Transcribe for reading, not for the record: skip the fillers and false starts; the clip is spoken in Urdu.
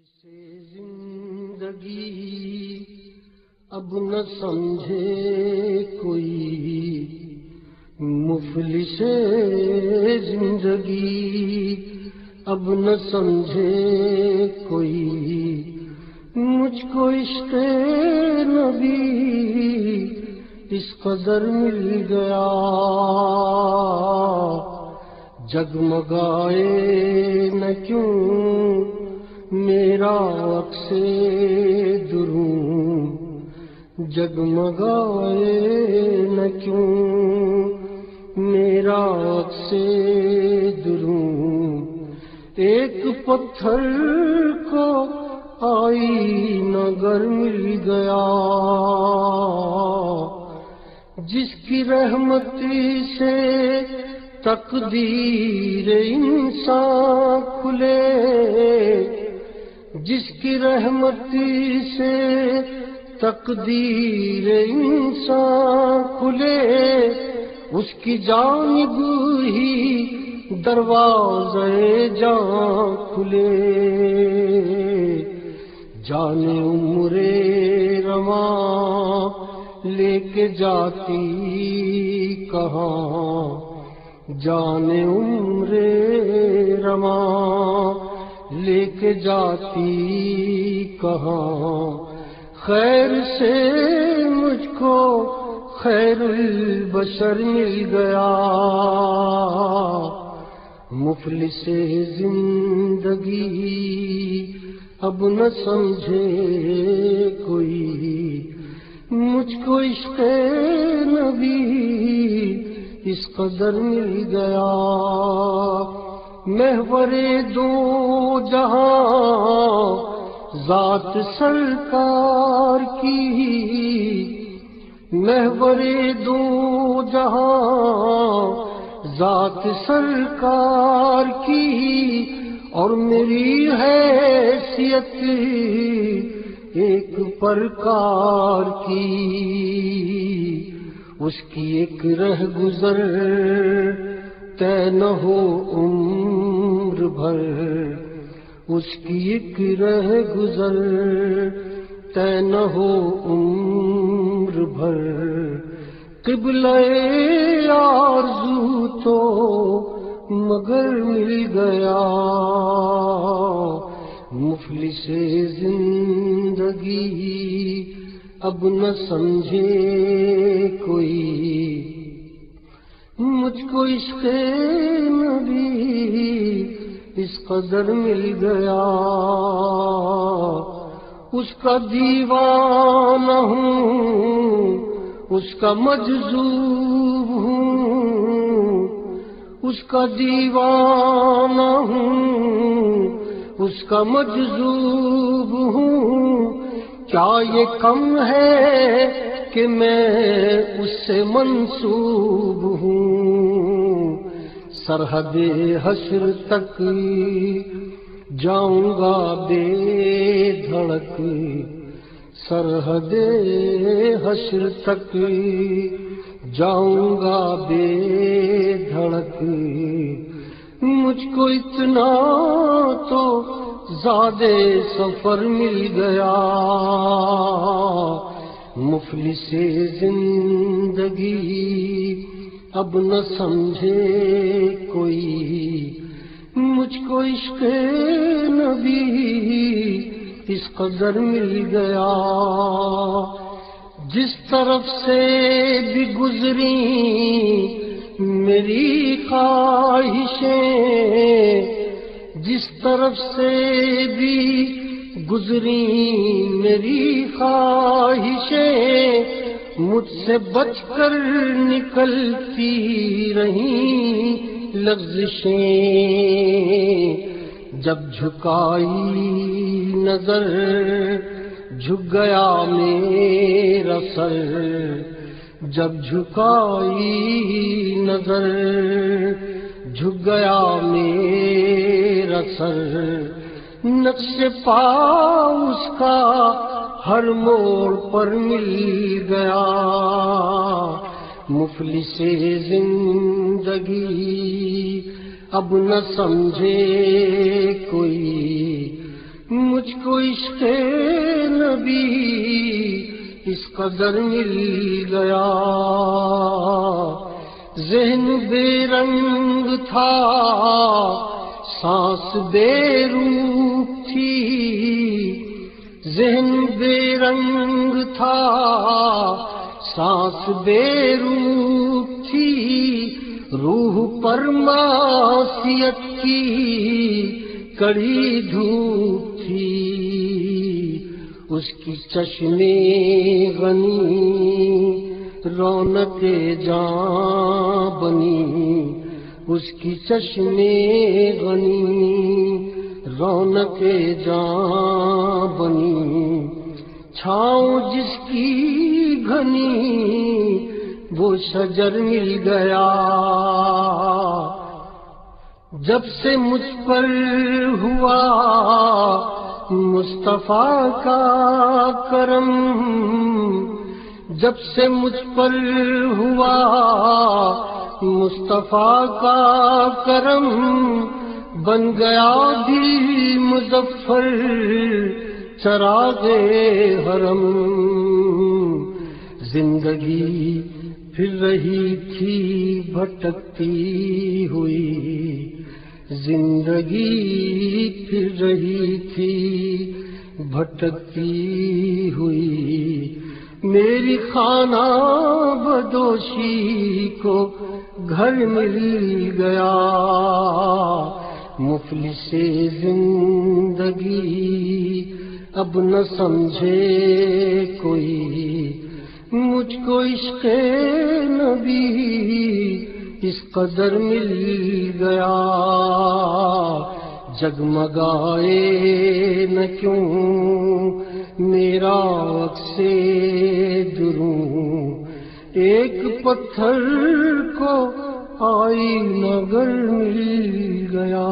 سے زندگی اب نہ سمجھے کوئی، مفلس زندگی اب نہ سمجھے کوئی، مجھ کو عشق نبی اس قدر مل گیا، جگمگائے نہ کیوں میرا عکس دروں، جگمگائے نہ کیوں میرا عکس دروں، ایک پتھر کو آئینہ گر مل گیا، جس کی رحمتی سے تقدیر انسان کھلے، جس کی رحمتی سے تقدیر انسان کھلے، اس کی جانب ہی دروازے جان کھلے، جانے عمر رواں لے کے جاتی کہاں، جانے عمر رواں لے کے جاتی کہاں، خیر سے مجھ کو خیر البشر مل گیا، مفلس زندگی اب نہ سمجھے کوئی، مجھ کو عشق نبی اس قدر مل گیا، محور دو جہاں ذات سرکار کی، محور دو جہاں ذات سرکار کی، اور میری حیثیت ایک پرکار کی، اس کی ایک رہ گزر طے نہ ہو عمر بھر، اس کی ایک رہ گزر طے نہ ہو عمر بھر، قبلہ آرزو تو مگر مل گیا، مفلس زندگی اب نہ سمجھے کوئی، مجھ کو عشق نبی اس قدر مل گیا، اس کا دیوانہ ہوں، اس کا مجذوب ہوں، اس کا دیوانہ ہوں، اس کا مجذوب ہوں، کیا یہ کم ہے کہ میں اس سے منسوب ہوں، سرحد حشر تک جاؤں گا بے دھڑک، سرحد حشر تک جاؤں گا بے دھڑک، مجھ کو اتنا تو زیادہ سفر مل گیا، مفلس زندگی اب نہ سمجھے کوئی، مجھ کو عشق نبی اس قدر مل گیا، جس طرف سے بھی گزری میری خواہشیں، جس طرف سے بھی گزری میری خواہشیں، مجھ سے بچ کر نکلتی رہیں لغزشیں، جب جھکائی نظر جھک گیا میرا سر، جب جھکائی نظر جھک گیا میرا سر، نقش پا اس کا ہر موڑ پر مل گیا، مفلس زندگی اب نہ سمجھے کوئی، مجھ کو عشق نبی اس قدر مل گیا، ذہن بے رنگ تھا، سانس بے روح تھی، ذہن بے رنگ تھا، سانس بے روح تھی، روح پر معصیت کی کڑی دھوپ تھی، اس کی چشمے غنی رونق جاں بنی، اس کی چشمے غنی رونق جاں بنی، چھاؤں جس کی گھنی وہ شجر مل گیا، جب سے مجھ پر ہوا مصطفیٰ کا کرم، جب سے مجھ پر ہوا مصطفیٰ کا کرم، بن گیا دل مظفر چراغ حرم، زندگی پھر رہی تھی بھٹکتی ہوئی، زندگی پھر رہی تھی بھٹکتی ہوئی، میری خانہ بدوشی کو گھر مل گیا، مفلس زندگی اب نہ سمجھے کوئی، مجھ کو عشق نبی اس قدر مل گیا، جگمگائے نہ کیوں میرا عکس دروں، ایک پتھر کو آئینہ گر مل گیا۔